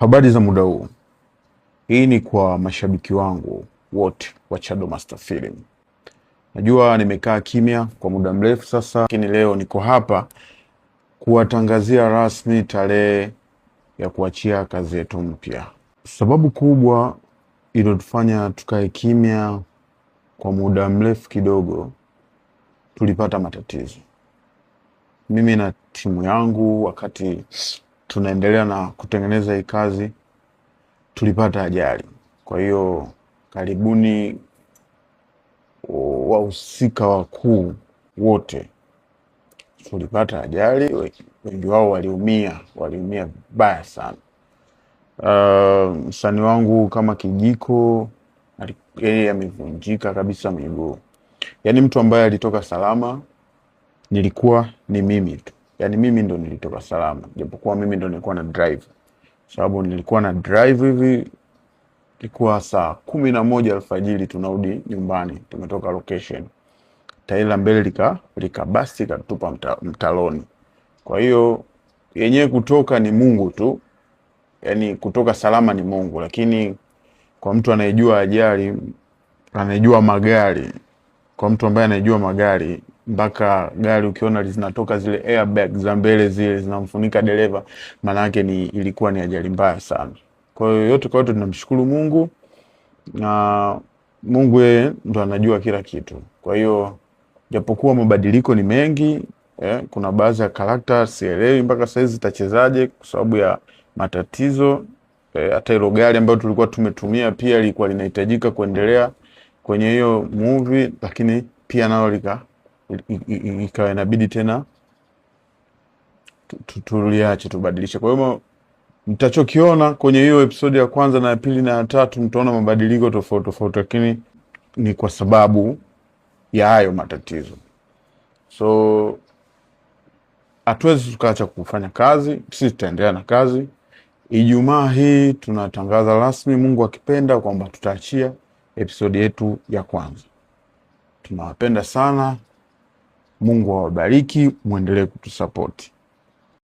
Habari za muda huu. Hii ni kwa mashabiki wangu wote wa Shadow Master Film. Najua nimekaa kimya kwa muda mrefu sasa, lakini leo niko hapa kuwatangazia rasmi tarehe ya kuachia kazi yetu mpya. Sababu kubwa iliyotufanya tukae kimya kwa muda mrefu kidogo, tulipata matatizo. Mimi na timu yangu wakati tunaendelea na kutengeneza hii kazi tulipata ajali. Kwa hiyo karibuni wahusika wakuu wote tulipata ajali, wengi wao waliumia vibaya sana. Msanii wangu kama Kijiko yeye amevunjika kabisa miguu. Yaani mtu ambaye alitoka salama nilikuwa ni mimi tu. Yaani mimi ndo nilitoka salama, japokuwa mimi ndo nilikuwa na drive. Sababu nilikuwa na drive hivi, ilikuwa saa 11 alfajiri tunarudi nyumbani, tumetoka location. Tairi la mbele likabasti katupa mtaloni. Kwa hiyo yenyewe kutoka ni Mungu tu. Yaani kutoka salama ni Mungu, lakini kwa mtu anayejua ajali, anayejua magari, kwa mtu ambaye anayejua magari, mpaka gari ukiona zinatoka zile airbag za mbele zile zinamfunika dereva, maana yake ilikuwa ni ajali mbaya sana. Kwa hiyo yote kwa yote tunamshukuru Mungu, na Mungu yeye ndo anajua kila kitu. Kwa hiyo japokuwa mabadiliko ni mengi, kuna baadhi ya character sielewi mpaka sasa zitachezaje kwa sababu ya matatizo. Hata hilo gari ambayo tulikuwa tumetumia pia lilikuwa linahitajika kuendelea kwenye hiyo movie, lakini pia nalo ikawa inabidi tena tuliache tubadilishe. Kwa hiyo mtachokiona kwenye hiyo episode ya kwanza na ya pili na ya tatu mtaona mabadiliko tofauti, lakini ni kwa sababu ya hayo matatizo. So hatuwezi tukaacha kufanya kazi, sisi tutaendelea na kazi. Ijumaa hii tunatangaza rasmi, Mungu akipenda, kwamba tutaachia episode yetu ya kwanza. Tunawapenda sana. Mungu awabariki, muendelee kutusupport.